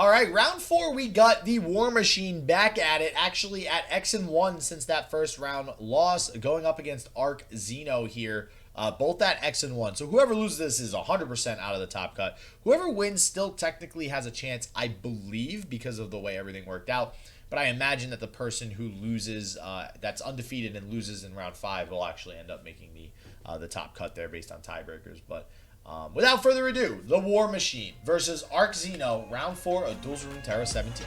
All right, round 4, we got the WarMachine back at it, actually at X&1 since that first round loss, going up against ArkXeno here, both at X&1. So whoever loses this is 100% out of the top cut. Whoever wins still technically has a chance, I believe, because of the way everything worked out. But I imagine that the person who loses, that's undefeated and loses in round 5, will actually end up making the top cut there based on tiebreakers. But without further ado, the WarMachine versus ArkXeno, round 4 of Duels of Runeterra 17.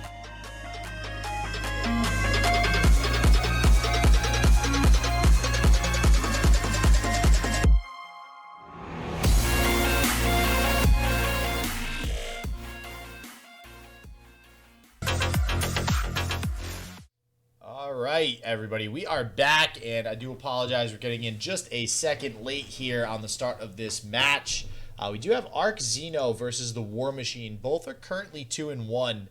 All right, everybody, we are back, and I do apologize for getting in just a second late here on the start of this match. We do have ArkXeno versus the WarMachine. Both are currently 2-1,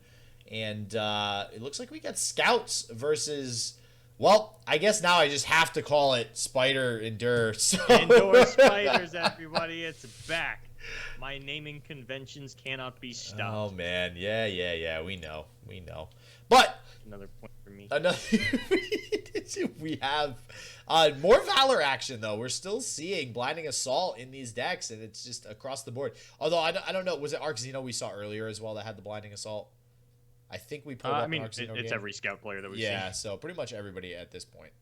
and it looks like we got Scouts versus, well, I guess now I just have to call it Spider Endure. So. Endure Spiders, everybody, it's back. My naming conventions cannot be stopped. Oh, man, yeah, we know. But another point for me. We have more Valor action, though. We're still seeing Blinding Assault in these decks, and it's just across the board. Although, I don't know. Was it ArkXeno we saw earlier as well that had the Blinding Assault? I think we pulled up an ArkXeno it's game. every Scout player that we've seen. Yeah, so pretty much everybody at this point.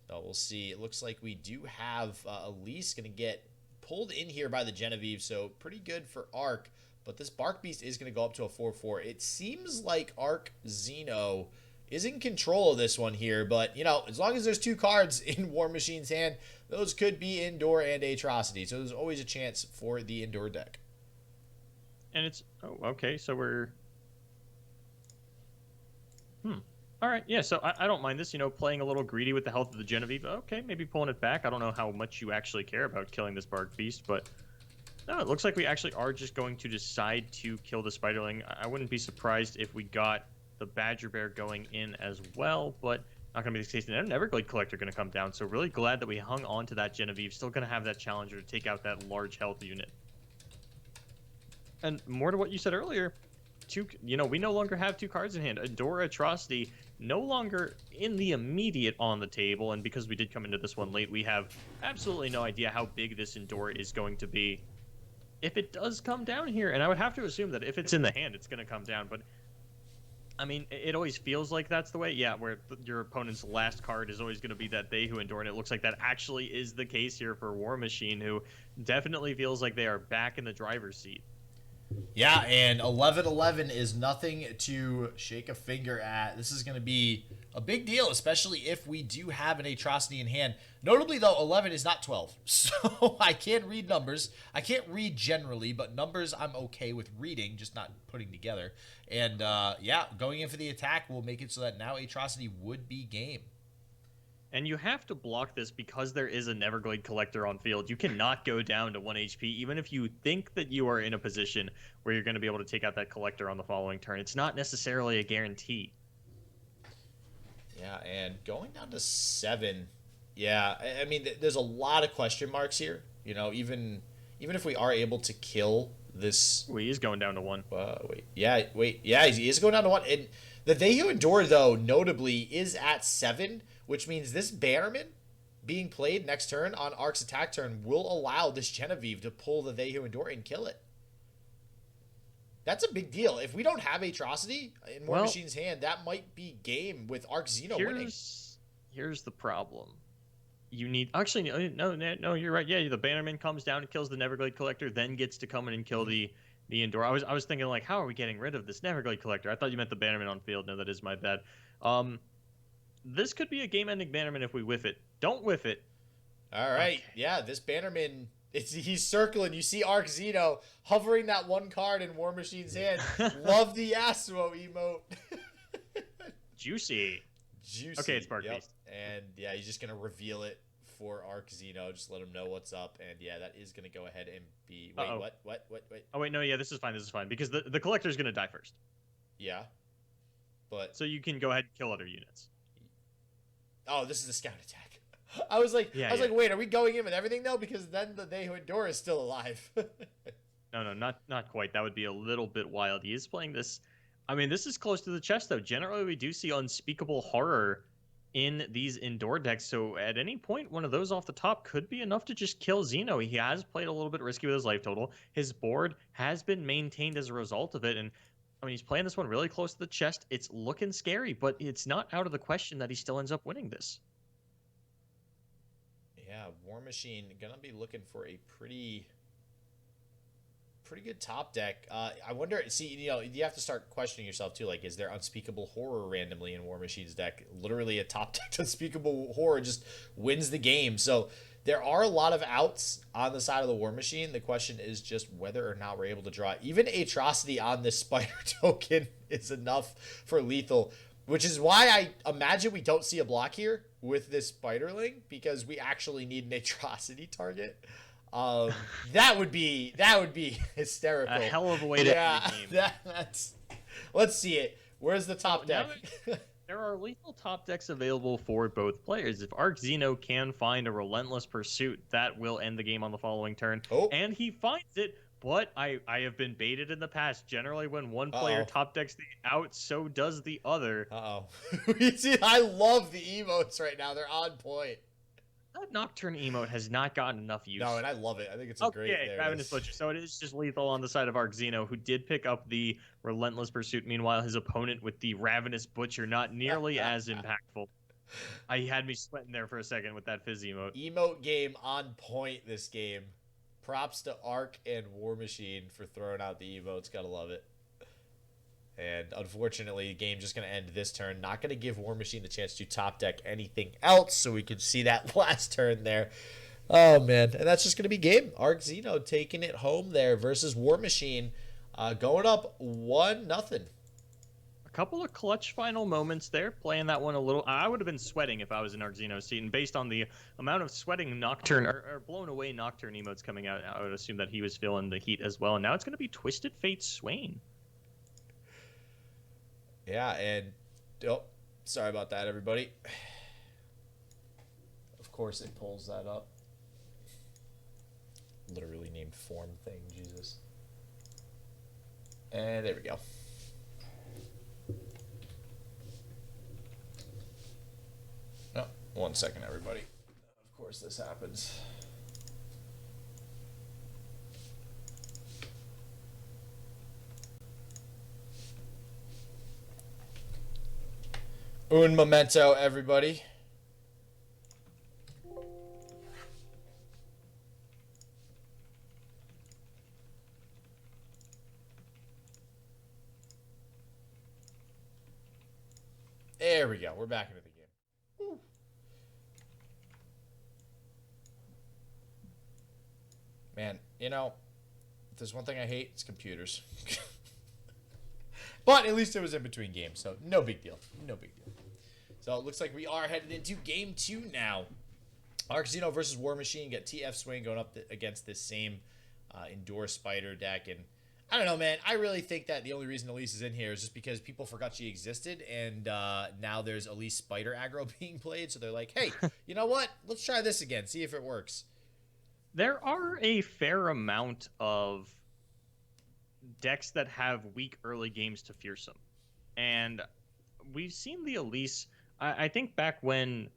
So we'll see. It looks like we do have Elise going to get pulled in here by the Genevieve, so pretty good for Ark. But this Bark Beast is going to go up to a 4-4. It seems like ArkXeno is in control of this one here. But, you know, as long as there's 2 cards in WarMachine's hand, those could be Endure and Atrocity. So there's always a chance for the Endure deck. And it's... Oh, okay, so we're... All right, yeah, so I don't mind this, you know, playing a little greedy with the health of the Genevieve. Okay, maybe pulling it back. I don't know how much you actually care about killing this Bark Beast, but... No, it looks like we actually are just going to decide to kill the Spiderling. I wouldn't be surprised if we got the Badger Bear going in as well, but not going to be the case. And Everglade Collector going to come down, so really glad that we hung on to that Genevieve. Still going to have that Challenger to take out that large health unit. And more to what you said earlier, we no longer have 2 cards in hand. Endure, Atrocity, no longer in the immediate on the table, and because we did come into this one late, we have absolutely no idea how big this Endure is going to be. If it does come down here, and I would have to assume that if it's in the hand, it's going to come down, but I mean, it always feels like that's the way, yeah, where your opponent's last card is always going to be that They Who Endure, and it looks like that actually is the case here for WarMachine, who definitely feels like they are back in the driver's seat. Yeah, and 11-11 is nothing to shake a finger at. This is going to be a big deal, especially if we do have an Atrocity in hand. Notably, though, 11 is not 12. So I can't read numbers. I can't read generally, but numbers I'm okay with reading, just not putting together. And, yeah, going in for the attack will make it so that now Atrocity would be game. And you have to block this because there is an Everglade Collector on field. You cannot go down to 1 HP, even if you think that you are in a position where you're going to be able to take out that Collector on the following turn. It's not necessarily a guarantee. Yeah, and going down to 7, yeah, I mean, there's a lot of question marks here. You know, even if we are able to kill this... Well, he is going down to 1. Yeah, he is going down to 1. And the They Who Endure, though, notably, is at 7, which means this Bannerman being played next turn on Ark's attack turn will allow this Genevieve to pull the They Who Endure and kill it. That's a big deal. If we don't have Atrocity in WarMachine's hand, that might be game with ArkXeno winning. Here's the problem. You need... Actually, no, you're right. Yeah, the Bannerman comes down and kills the Neverglade Collector, then gets to come in and kill the Endure. I was thinking, like, how are we getting rid of this Neverglade Collector? I thought you meant the Bannerman on field. No, that is my bad. This could be a game-ending Bannerman if we whiff it. Don't whiff it. All right. Okay. Yeah, this Bannerman, he's circling. You see ArkXeno hovering that 1 card in WarMachine's hand. Love the Yasuo emote. Juicy. Okay, it's Bark Beast. And, yeah, he's just going to reveal it for ArkXeno. Just let him know what's up. And, yeah, that is going to go ahead and be... Wait, what? Wait. Oh, wait, no, yeah, this is fine. Because the Collector's going to die first. Yeah. But... So you can go ahead and kill other units. Oh, this is a scout attack. I was like, wait, are we going in with everything though? Because then the They Who Endure is still alive. No, not quite. That would be a little bit wild. He is playing this. I mean, this is close to the chest, though. Generally, we do see unspeakable horror in these indoor decks. So at any point, one of those off the top could be enough to just kill Xeno. He has played a little bit risky with his life total. His board has been maintained as a result of it. And I mean, he's playing this one really close to the chest. It's looking scary, but it's not out of the question that he still ends up winning this. Yeah, WarMachine gonna be looking for a pretty good top deck. I wonder. See, you have to start questioning yourself too. Like, is there unspeakable horror randomly in WarMachine's deck? Literally, a top deck unspeakable horror just wins the game. So there are a lot of outs on the side of the WarMachine. The question is just whether or not we're able to draw. Even Atrocity on this Spider token is enough for lethal, which is why I imagine we don't see a block here with this Spiderling, because we actually need an Atrocity target. That would be hysterical. A hell of a way to end the game. That's. Let's see it. Where's the top deck? There are lethal top decks available for both players. If ArkXeno can find a Relentless Pursuit, that will end the game on the following turn. Oh. And he finds it, but I have been baited in the past. Generally, when one player top decks the out, so does the other. See, I love the emotes right now. They're on point. That Nocturne emote has not gotten enough use. No, and I love it. I think it's a great... Yeah, Ravenous Butcher. So it is just lethal on the side of ArkXeno, who did pick up the Relentless Pursuit. Meanwhile, his opponent with the Ravenous Butcher, not nearly as impactful. He had me sweating there for a second with that Fizz emote. Emote game on point this game. Props to Ark and WarMachine for throwing out the emotes. Gotta love it. And unfortunately, the game's just going to end this turn. Not going to give WarMachine the chance to top deck anything else, so we can see that last turn there. Oh, man. And that's just going to be game. ArkXeno taking it home there versus WarMachine, going up 1-0. A couple of clutch final moments there, playing that one a little. I would have been sweating if I was in ArkXeno's seat, and based on the amount of sweating Nocturne, or blown away Nocturne emotes coming out, I would assume that he was feeling the heat as well. And now it's going to be Twisted Fate Swain. Yeah, and sorry about that, everybody. Of course it pulls that up. Literally named form thing, Jesus. And there we go. Oh, 1 second, everybody. Of course this happens. Un momento, everybody. There we go. We're back into the game. Woo. Man, if there's one thing I hate, it's computers. But at least it was in between games, so no big deal. No big deal. So it looks like we are headed into game 2 now. ArkXeno versus WarMachine. Got TF Swain going up against this same Endure Spider deck. And I don't know, man. I really think that the only reason Elise is in here is just because people forgot she existed. And now there's Elise Spider aggro being played. So they're like, hey, you know what? Let's try this again. See if it works. There are a fair amount of decks that have weak early games to Fearsome. And we've seen the Elise... I think back when,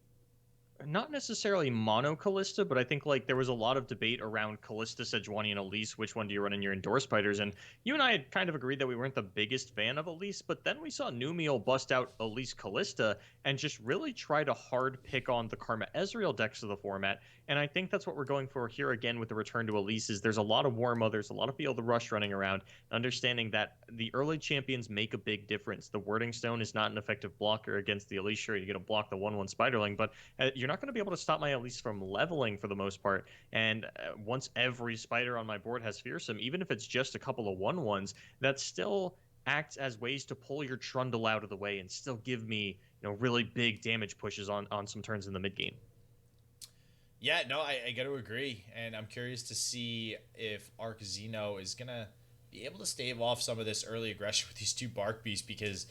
not necessarily mono Callista, but I think there was a lot of debate around Callista, Sejuani, and Elise. Which one do you run in your Endure Spiders? And you and I had kind of agreed that we weren't the biggest fan of Elise, but then we saw Numiel bust out Elise Callista and just really try to hard pick on the Karma Ezreal decks of the format. And I think that's what we're going for here again with the return to Elise. Is there's a lot of War Mothers, a lot of Feel the Rush running around, understanding that the early champions make a big difference. The Wording Stone is not an effective blocker against the Elise. Sure, you're going to block the 1/1 Spiderling, but you're not going to be able to stop my Elise from leveling for the most part. And once every Spider on my board has Fearsome, even if it's just a couple of 1/1s, that still acts as ways to pull your Trundle out of the way and still give me really big damage pushes on some turns in the mid game. Yeah, no, I got to agree, and I'm curious to see if ArkXeno is going to be able to stave off some of this early aggression with these two Bark Beasts, because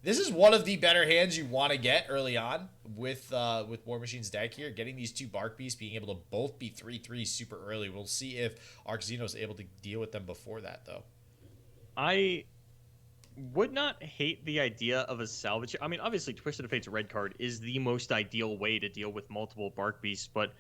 This is one of the better hands you want to get early on with WarMachine's deck here. Getting these two Bark Beasts, being able to both be 3/3 super early. We'll see if ArkXeno is able to deal with them before that, though. I would not hate the idea of a salvage. I mean, obviously, Twisted Fate's red card is the most ideal way to deal with multiple Bark Beasts, but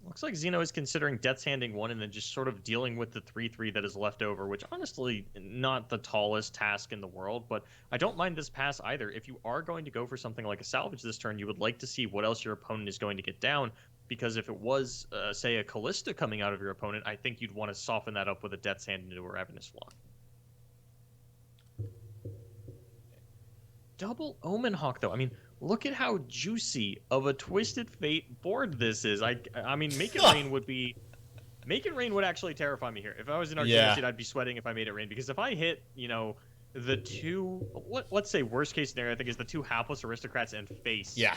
looks like Xeno is considering Death's Handing one and then just sort of dealing with the 3/3 that is left over, which honestly, not the tallest task in the world, but I don't mind this pass either. If you are going to go for something like a salvage this turn, you would like to see what else your opponent is going to get down, because if it was, say, a Callista coming out of your opponent, I think you'd want to soften that up with a Death's Hand into a Ravenous Flock. Double Omen Hawk, though. I mean, look at how juicy of a Twisted Fate board this is. I mean, Make It Rain would be... Make It Rain would actually terrify me here. If I was in ArkXeno seat, I'd be sweating if I made it rain. Because if I hit, you know, the two... Let's say worst case scenario, I think, is the two Hapless Aristocrats and face. Yeah.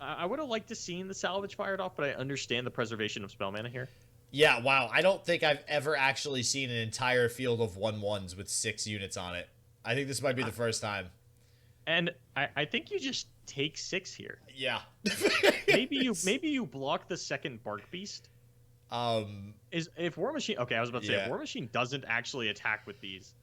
I would have liked to seen the salvage fired off, but I understand the preservation of spell mana here. Yeah, wow. I don't think I've ever actually seen an entire field of 1/1s with 6 units on it. I think this might be the first time. And I think you just take 6 here. Yeah. maybe you block the second Bark Beast. If WarMachine... Okay, I was about to say, if WarMachine doesn't actually attack with these...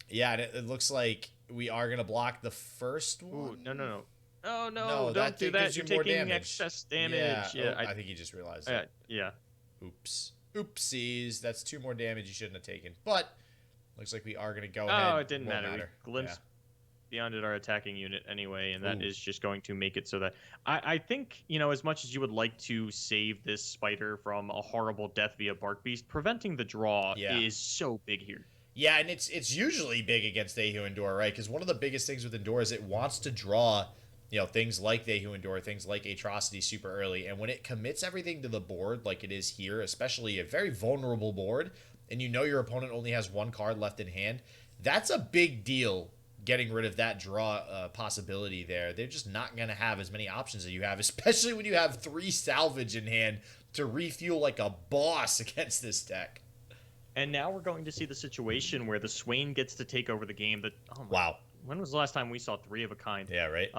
Yeah, and it looks like we are going to block the first one. Ooh, no. Oh, no, don't do that. You're taking excess damage. Yeah, I think you just realized that. Yeah. Oops. Oopsies. That's 2 more damage you shouldn't have taken. But looks like we are going to go ahead. Oh, it didn't matter. We glimpsed beyond our attacking unit anyway, and that is just going to make it so that... I think, you know, as much as you would like to save this spider from a horrible death via Bark Beast, preventing the draw is so big here. Yeah, and it's usually big against Ahu Endure, right? Because one of the biggest things with Endure is it wants to draw, you know, things like the Ahu Endure, things like Atrocity super early. And when it commits everything to the board like it is here, especially a very vulnerable board, and you know your opponent only has 1 card left in hand, that's a big deal getting rid of that draw possibility there. They're just not going to have as many options as you have, especially when you have 3 salvage in hand to refuel like a boss against this deck. And now we're going to see the situation where the Swain gets to take over the game. Wow. When was the last time we saw 3 of a kind? Yeah, right.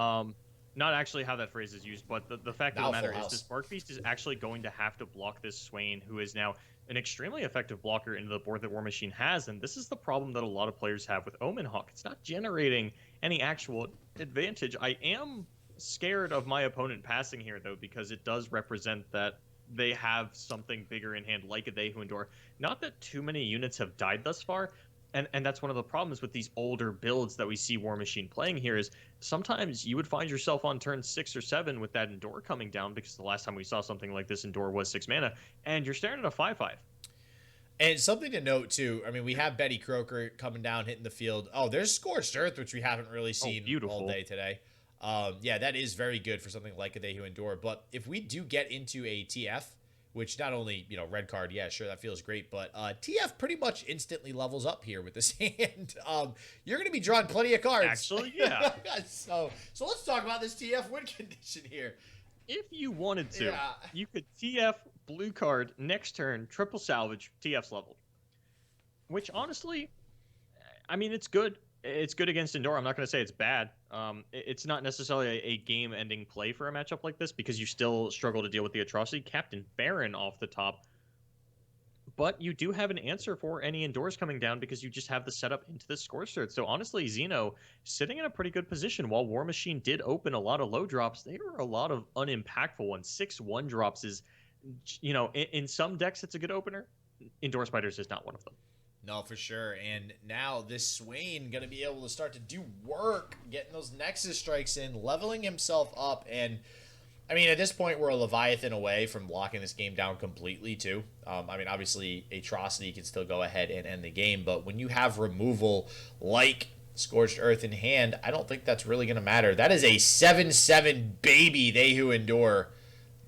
Not actually how that phrase is used, but the fact of the matter is this Bark Beast is actually going to have to block this Swain, who is now an extremely effective blocker into the board that WarMachine has, and this is the problem that a lot of players have with Omen Hawk. It's not generating any actual advantage. I am scared of my opponent passing here, though, because it does represent that they have something bigger in hand, like a Ahu Endure. Not that too many units have died thus far, and that's one of the problems with these older builds that we see WarMachine playing here, is sometimes you would find yourself on turn 6 or 7 with that Endure coming down, because the last time we saw something like this Endure was 6 mana, and you're staring at a 5/5. And something to note, too, I mean, we have Betty Croker coming down, hitting the field. Oh, there's Scorched Earth, which we haven't really seen all day today. Yeah, that is very good for something like a Ahu Endure. But if we do get into a TF, which not only, you know, red card, yeah, sure, that feels great, but TF pretty much instantly levels up here with this hand. You're going to be drawing plenty of cards. Actually, yeah. So let's talk about this TF win condition here. If you wanted to, you could TF blue card next turn, triple salvage, TF's leveled. Which, honestly, I mean, it's good. It's good against Endure. I'm not going to say it's bad. It's not necessarily a game-ending play for a matchup like this, because you still struggle to deal with the Atrocity. Captain Baron off the top. But you do have an answer for any Endures coming down, because you just have the setup into the Scorched Earth. So honestly, Xeno sitting in a pretty good position. While WarMachine did open a lot of low drops, they were a lot of unimpactful ones. 6 1-drops is, you know, in some decks it's a good opener. Endure Spiders is not one of them. No, for sure. And now this Swain going to be able to start to do work, getting those Nexus strikes in, leveling himself up. And, I mean, at this point, we're a Leviathan away from locking this game down completely, too. I mean, obviously, Atrocity can still go ahead and end the game. But when you have removal like Scorched Earth in hand, I don't think that's really going to matter. That is a 7/7 baby Ahu Endure.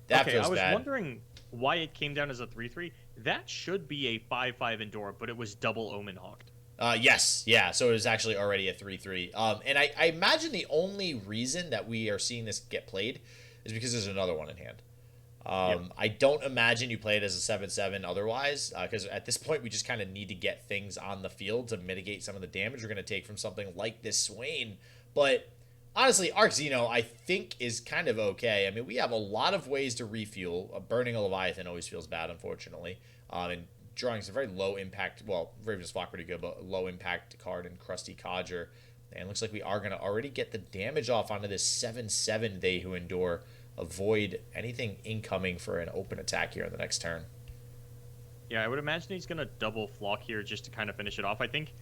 That feels bad. I was wondering why it came down as a 3/3. That should be a 5/5 Endure, but it was double Omen Hawked. Yes, yeah, so it was actually already a 3/3. And I imagine the only reason that we are seeing this get played is because there's another one in hand. I don't imagine you play it as a 7/7 otherwise, because at this point we just kind of need to get things on the field to mitigate some of the damage we're going to take from something like this Swain. But honestly, ArkXeno, I think, is kind of okay. I mean, we have a lot of ways to refuel. Burning a Leviathan always feels bad, unfortunately. And drawing some very low impact, well, Raven's Flock pretty good, but low impact card and Crusty Codger. And it looks like we are going to already get the damage off onto this 7/7 They Who Endure. Avoid anything incoming for an open attack here on the next turn. Yeah, I would imagine he's going to double Flock here just to kind of finish it off. I think,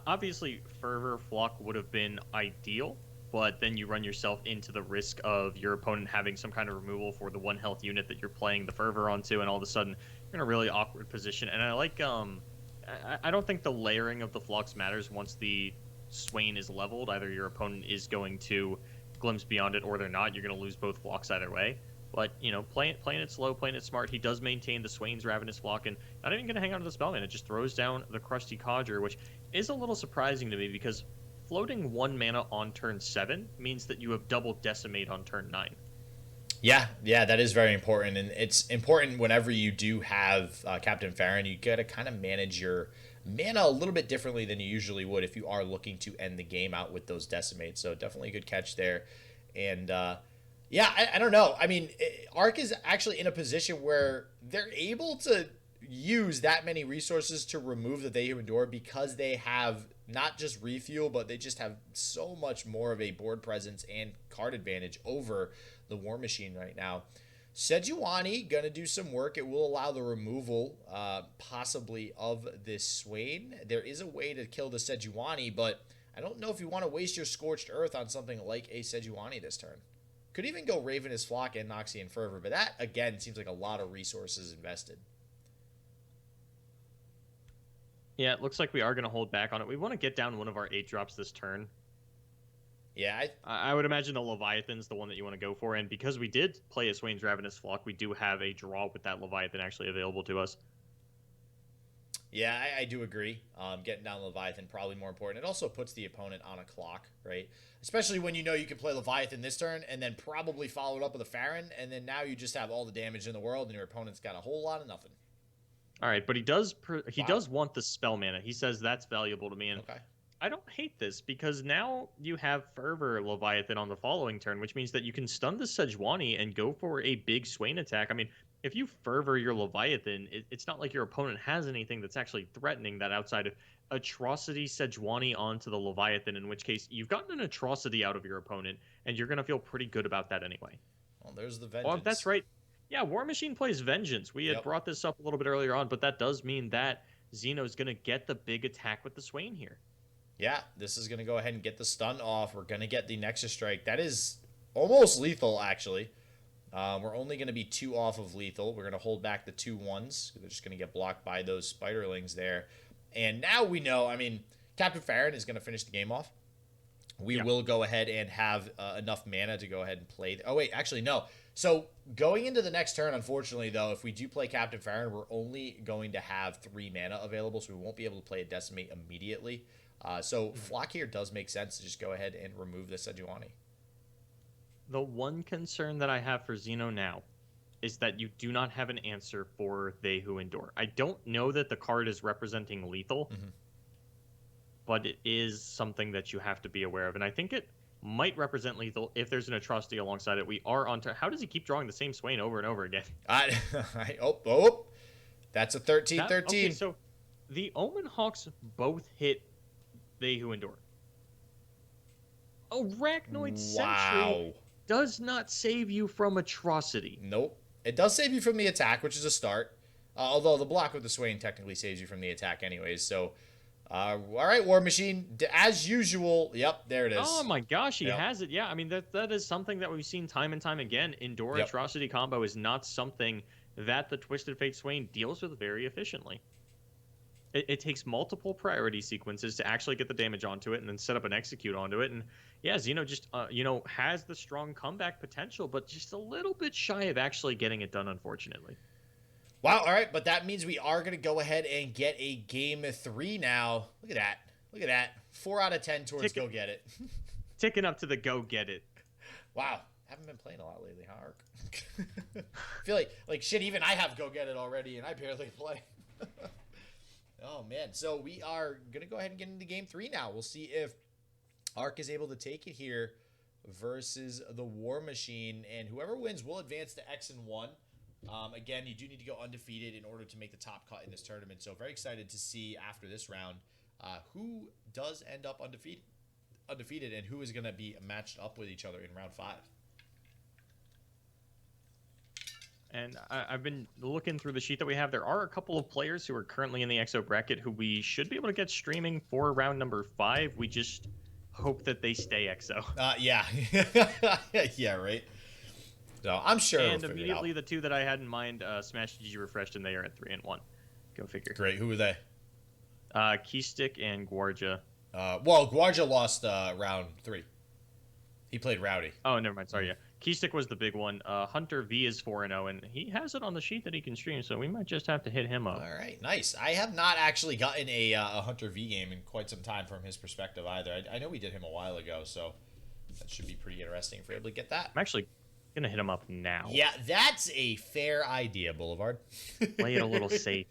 obviously, Fervor Flock would have been ideal, but then you run yourself into the risk of your opponent having some kind of removal for the 1 health unit that you're playing the Fervor onto, and all of a sudden you're in a really awkward position. And I like, I don't think the layering of the Flocks matters once the Swain is leveled. Either your opponent is going to glimpse beyond it or they're not. You're going to lose both Flocks either way. But, you know, playing it slow, playing it smart. He does maintain the Swain's Ravenous Flock, and not even going to hang on to the Spellman. It just throws down the Crusty Codger, which is a little surprising to me because floating 1 mana on turn 7 means that you have double Decimate on turn 9. Yeah, that is very important, and it's important whenever you do have Captain Farron. You got to kind of manage your mana a little bit differently than you usually would if you are looking to end the game out with those Decimates. So definitely a good catch there, and yeah, I don't know. I mean, Ark is actually in a position where they're able to use that many resources to remove the They Who Endure because they have not just refuel, but they just have so much more of a board presence and card advantage over the WarMachine right now. Sejuani gonna do some work. It will allow the removal possibly of this Swain. There is a way to kill the Sejuani, but I don't know if you want to waste your Scorched Earth on something like a Sejuani this turn. Could even go Ravenous Flock and Noxian Fervor, but that again seems like a lot of resources invested. Yeah, it looks like we are going to hold back on it. We want to get down one of our 8-drops this turn. Yeah, I would imagine the Leviathan's the one that you want to go for, and because we did play a Swain's Ravenous Flock, we do have a draw with that Leviathan actually available to us. Yeah, I do agree. Getting down Leviathan probably more important. It also puts the opponent on a clock, right? Especially when you know you can play Leviathan this turn and then probably follow it up with a Farron, and then now you just have all the damage in the world and your opponent's got a whole lot of nothing. All right, but he does want the spell mana. He says that's valuable to me, and okay. I don't hate this because now you have Fervor Leviathan on the following turn, which means that you can stun the Sejuani and go for a big Swain attack. I mean, if you Fervor your Leviathan, it's not like your opponent has anything that's actually threatening that outside of Atrocity Sejuani onto the Leviathan, in which case you've gotten an Atrocity out of your opponent, and you're going to feel pretty good about that anyway. Well, there's the Vengeance. Oh, that's right. Yeah, WarMachine plays Vengeance. We had brought this up a little bit earlier on, but that does mean that Xeno's going to get the big attack with the Swain here. Yeah, this is going to go ahead and get the stun off. We're going to get the Nexus Strike. That is almost lethal, actually. We're only going to be 2 off of lethal. We're going to hold back the 2 1s. They're just going to get blocked by those Spiderlings there. And now we know, I mean, Captain Farron is going to finish the game off. We will go ahead and have enough mana to go ahead and play. Oh, wait, actually, no. So going into the next turn, unfortunately, though, if we do play Captain Farron, we're only going to have 3 mana available, so we won't be able to play a Decimate immediately. So Flock here does make sense to just go ahead and remove the Sejuani. The one concern that I have for Xeno now is that you do not have an answer for They Who Endure. I don't know that the card is representing lethal, but it is something that you have to be aware of. And I think it might represent lethal if there's an Atrocity alongside it. We are on to... How does he keep drawing the same Swain over and over again? That's a 13-13. Okay, so the Omen Hawks both hit They Who Endure. Arachnoid Sentry does not save you from Atrocity. Nope. It does save you from the attack, which is a start. Although the block with the Swain technically saves you from the attack anyways. So, all right, WarMachine, as usual. Yep, there it is. Oh my gosh, he has it. Yeah, I mean, that is something that we've seen time and time again. Endure Atrocity combo is not something that the Twisted Fate Swain deals with very efficiently. It takes multiple priority sequences to actually get the damage onto it and then set up an execute onto it. And yeah, Xeno just, has the strong comeback potential, but just a little bit shy of actually getting it done, unfortunately. Wow, all right, but that means we are going to go ahead and get a game 3 now. Look at that. Look at that. 4 out of 10 towards go get it. Ticking up to the go get it. Wow. Haven't been playing a lot lately, huh, Ark? I feel like shit, even I have go get it already, and I barely play. Oh, man. So we are going to go ahead and get into game 3 now. We'll see if Ark is able to take it here versus the WarMachine, and whoever wins will advance to X1. Again, you do need to go undefeated in order to make the top cut in this tournament, so very excited to see after this round who does end up undefeated and who is going to be matched up with each other in round 5. And I've been looking through the sheet that we have. There are a couple of players who are currently in the XO bracket who we should be able to get streaming for round number 5. We just hope that they stay XO. Yeah. Yeah, right. So I'm sure. And immediately the two that I had in mind, Smash GG refreshed, and they are at 3-1. Go figure. Great. Who were they? Keystick and Guardia. Well, Guardia lost round 3. He played Rowdy. Oh, never mind. Sorry, yeah. Keystick was the big one. Hunter V is 4-0, and he has it on the sheet that he can stream, so we might just have to hit him up. All right, nice. I have not actually gotten a Hunter V game in quite some time from his perspective either. I know we did him a while ago, so that should be pretty interesting if we're able to get that. I'm actually going to hit him up now. Yeah, that's a fair idea, Boulevard. Play it a little safe.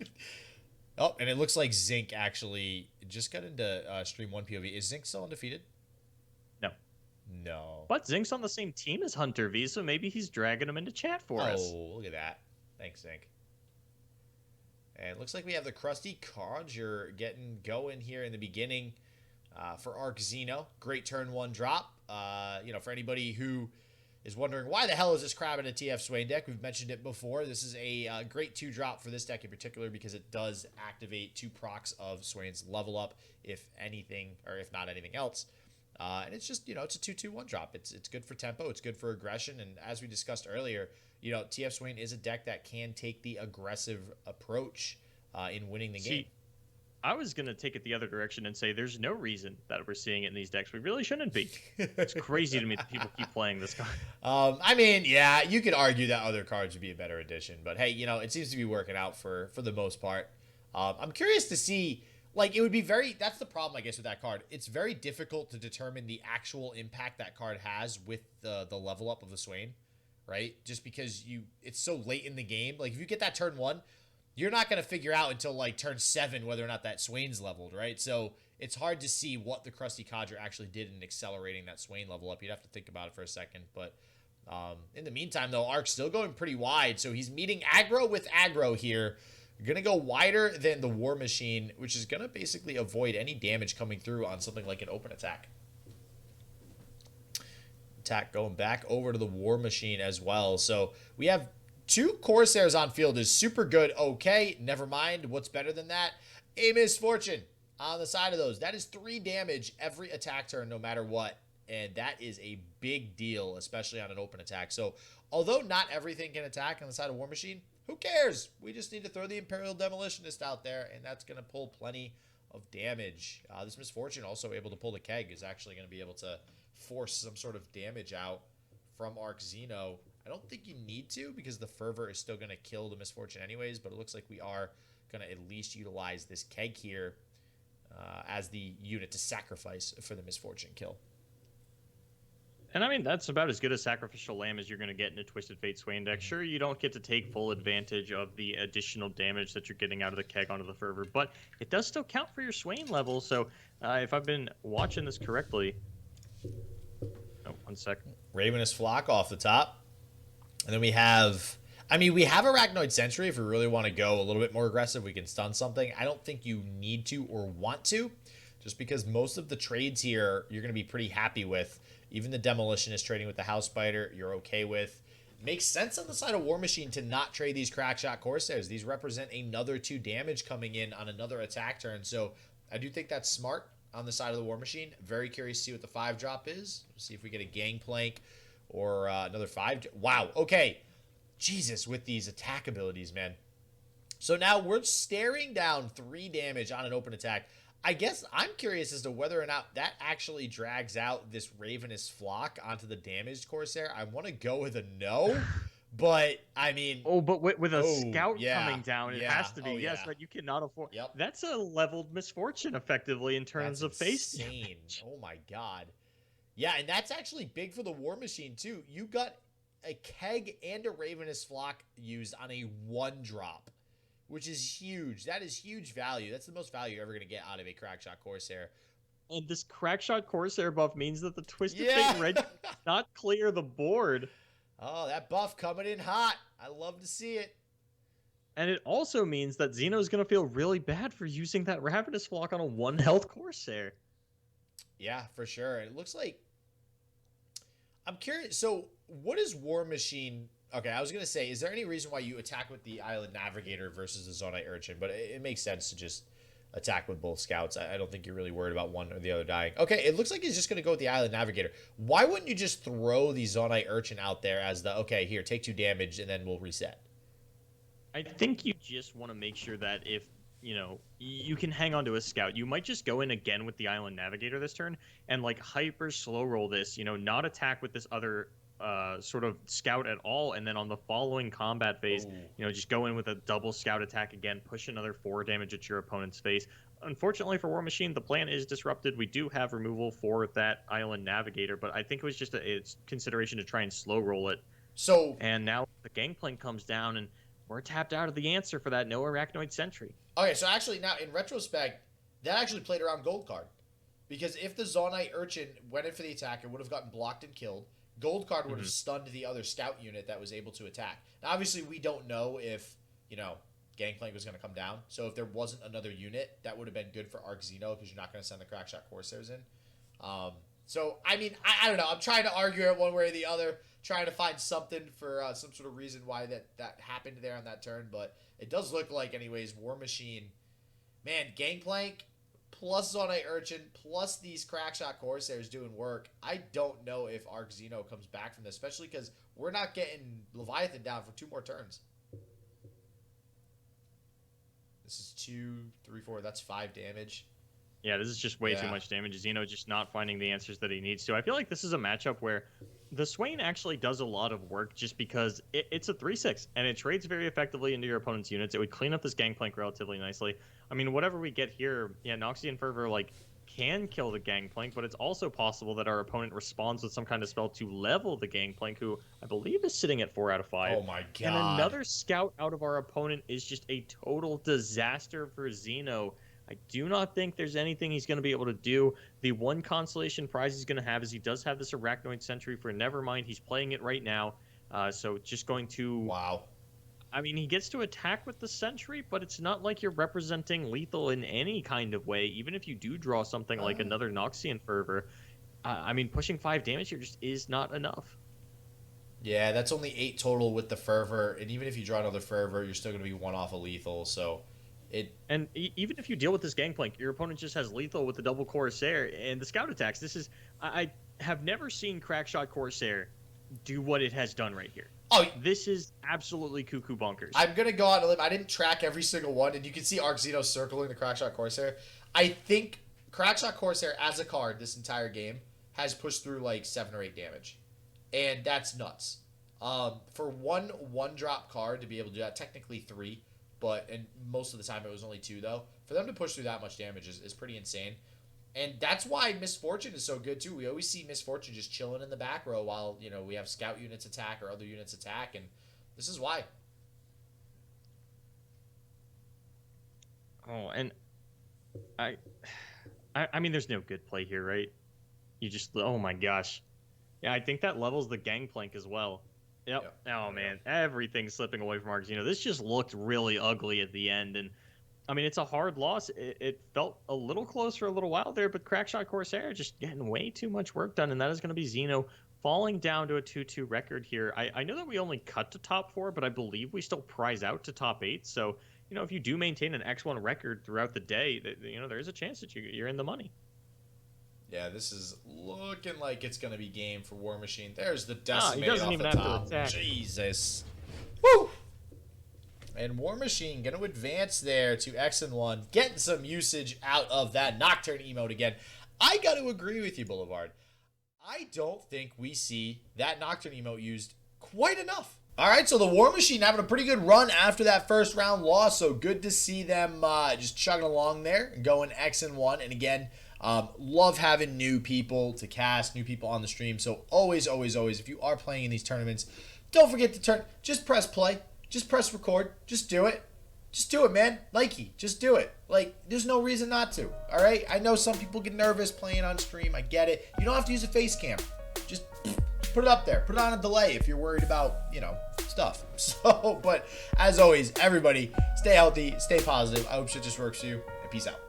Oh, and it looks like Zinc actually just got into Stream 1 POV. Is Zinc still undefeated? No. No. But Zinc's on the same team as Hunter V, so maybe he's dragging him into chat for us. Oh, look at that. Thanks, Zinc. And it looks like we have the Krusty Codger getting going here in the beginning for ArkXeno. Great turn 1 drop. For anybody who is wondering why the hell is this crab in a TF Swain deck, we've mentioned it before. This is a great 2 drop for this deck in particular because it does activate 2 procs of Swain's level up, if anything, or if not anything else. And it's just, it's a 2-2-1 drop. It's good for tempo. It's good for aggression. And as we discussed earlier, TF Swain is a deck that can take the aggressive approach in winning the game. I was going to take it the other direction and say there's no reason that we're seeing it in these decks. We really shouldn't be. It's crazy to me that people keep playing this card. Yeah, you could argue that other cards would be a better addition. But, hey, it seems to be working out for the most part. I'm curious to see... it would be that's the problem, I guess, with that card. It's very difficult to determine the actual impact that card has with the level up of the Swain, right? Just because it's so late in the game. If you get that turn 1, you're not going to figure out until, turn 7 whether or not that Swain's leveled, right? So it's hard to see what the Krusty Codger actually did in accelerating that Swain level up. You'd have to think about it for a second. But in the meantime, though, Ark's still going pretty wide. So he's meeting aggro with aggro here. Going to go wider than the WarMachine, which is going to basically avoid any damage coming through on something like an open attack. Attack going back over to the WarMachine as well. So we have 2 Corsairs on field is super good. Okay, never mind. What's better than that? A Misfortune on the side of those. That is 3 damage every attack turn, no matter what. And that is a big deal, especially on an open attack. So although not everything can attack on the side of WarMachine, who cares? We just need to throw the Imperial Demolitionist out there, and that's going to pull plenty of damage. This Misfortune also able to pull the keg is actually going to be able to force some sort of damage out from ArkXeno. I don't think you need to because the Fervor is still going to kill the Misfortune anyways, but it looks like we are going to at least utilize this keg here as the unit to sacrifice for the Misfortune kill. And that's about as good a sacrificial lamb as you're going to get in a Twisted Fate Swain deck. Sure, you don't get to take full advantage of the additional damage that you're getting out of the keg onto the Fervor, but it does still count for your Swain level. So if I've been watching this correctly... Oh, 1 second. Ravenous Flock off the top. And then we have... we have Arachnoid Sentry if we really want to go a little bit more aggressive. We can stun something. I don't think you need to or want to, just because most of the trades here you're going to be pretty happy with. Even the Demolitionist trading with the House Spider, you're okay with. Makes sense on the side of WarMachine to not trade these Crackshot Corsairs. These represent another 2 damage coming in on another attack turn. So I do think that's smart on the side of the WarMachine. Very curious to see what the 5-drop is. We'll see if we get a Gangplank or another 5. Wow, okay. Jesus, with these attack abilities, man. So now we're staring down 3 damage on an open attack. I guess I'm curious as to whether or not that actually drags out this Ravenous Flock onto the damaged Corsair. I want to go with a no, but Oh, but with a scout coming down, it has to be. Yes, but you cannot afford. Yep. That's a leveled Misfortune, effectively, in terms of face damage. Oh, my God. Yeah, and that's actually big for the WarMachine, too. You got a keg and a Ravenous Flock used on a 1-drop. Which is huge. That is huge value. That's the most value you're ever going to get out of a Crackshot Corsair. And this Crackshot Corsair buff means that the Twisted Yeah. Fate Red does not clear the board. Oh, that buff coming in hot. I love to see it. And it also means that Xeno's going to feel really bad for using that Ravenous Flock on a 1 health Corsair. Yeah, for sure. It looks like... I'm curious. So, what is WarMachine... Okay, I was going to say, is there any reason why you attack with the Island Navigator versus the Zonite Urchin? But it makes sense to just attack with both scouts. I don't think you're really worried about one or the other dying. Okay, it looks like he's just going to go with the Island Navigator. Why wouldn't you just throw the Zonite Urchin out there as the, okay, here, take 2 damage, and then we'll reset? I think you just want to make sure that if, you can hang on to a scout, you might just go in again with the Island Navigator this turn and, like, hyper slow roll this, not attack with this other sort of scout at all, and then on the following combat phase, just go in with a double scout attack again, push another 4 damage at your opponent's face. Unfortunately for WarMachine, the plan is disrupted. We do have removal for that Island Navigator, but I think it was just it's consideration to try and slow roll it. And now the Gangplank comes down, and we're tapped out of the answer for that no Arachnoid Sentry. Okay, so actually now, in retrospect, that actually played around Gold Card. Because if the Zonite Urchin went in for the attack, it would have gotten blocked and killed. Gold Card would have stunned the other scout unit that was able to attack. Now, obviously, we don't know if, Gangplank was going to come down. So if there wasn't another unit, that would have been good for ArkXeno because you're not going to send the Crackshot Corsairs in. So, I mean, I don't know. I'm trying to argue it one way or the other, trying to find something for some sort of reason why that happened there on that turn. But it does look like, anyways, WarMachine, man, Gangplank plus Zonite Urchin, plus these Crackshot Corsairs doing work. I don't know if ArkXeno comes back from this, especially because we're not getting Leviathan down for 2 more turns. This is 2, 3, 4. That's 5 damage. Yeah, this is just way too much damage. Xeno just not finding the answers that he needs to. I feel like this is a matchup where the Swain actually does a lot of work just because it's a 3/6, and it trades very effectively into your opponent's units. It would clean up this Gangplank relatively nicely. I mean, whatever we get here, Noxian Fervor, can kill the Gangplank, but it's also possible that our opponent responds with some kind of spell to level the Gangplank, who I believe is sitting at 4 out of 5. Oh my god. And another scout out of our opponent is just a total disaster for Xeno. I do not think there's anything he's going to be able to do. The one consolation prize he's going to have is he does have this Arachnoid Sentry for Nevermind. He's playing it right now. So just going to... Wow. I mean, he gets to attack with the Sentry, but it's not like you're representing lethal in any kind of way. Even if you do draw something like another Noxian Fervor, I mean, pushing 5 damage here just is not enough. Yeah, that's only 8 total with the Fervor. And even if you draw another Fervor, you're still going to be 1 off of lethal, so... And even if you deal with this Gangplank, your opponent just has lethal with the double Corsair and the scout attacks. I have never seen Crackshot Corsair do what it has done right here. Oh, this is absolutely cuckoo bonkers. I'm gonna go out on a limb. I didn't track every single one, and you can see ArkXeno circling the Crackshot Corsair. I think Crackshot Corsair as a card this entire game has pushed through like 7 or 8 damage, and that's nuts. For one drop card to be able to do that, technically 3. And most of the time it was only 2, though. For them to push through that much damage is pretty insane. And that's why Misfortune is so good, too. We always see Misfortune just chilling in the back row while, we have scout units attack or other units attack. And this is why. Oh, and I mean, there's no good play here, right? You just, oh my gosh. Yeah, I think that levels the Gangplank as well. Yep. Oh, man. Everything's slipping away from ArkXeno. This just looked really ugly at the end. And, I mean, it's a hard loss. It felt a little close for a little while there, but Crackshot Corsair just getting way too much work done, and that is going to be Xeno falling down to a 2-2 record here. I know that we only cut to top 4, but I believe we still prize out to top 8. So, if you do maintain an X1 record throughout the day, there's a chance that you're in the money. Yeah, this is looking like it's going to be game for WarMachine. There's the Decimate he doesn't off even the have top. to attack. Jesus. Woo! And WarMachine going to advance there to X1, getting some usage out of that Nocturne emote again. I got to agree with you, Boulevard. I don't think we see that Nocturne emote used quite enough. All right, so the WarMachine having a pretty good run after that first round loss, so good to see them just chugging along there and going X1. And again, love having new people to cast, new people on the stream. So always, if you are playing in these tournaments, don't forget to just press play, just press record, just do it. just do it, man. Likey, just do it. Like, there's no reason not to. All right. I know some people get nervous playing on stream. I get it. You don't have to use a face cam. Just put it up there. Put it on a delay if you're worried about, you know, stuff. So, but as always, everybody, stay healthy, stay positive. I hope shit just works for you, and peace out.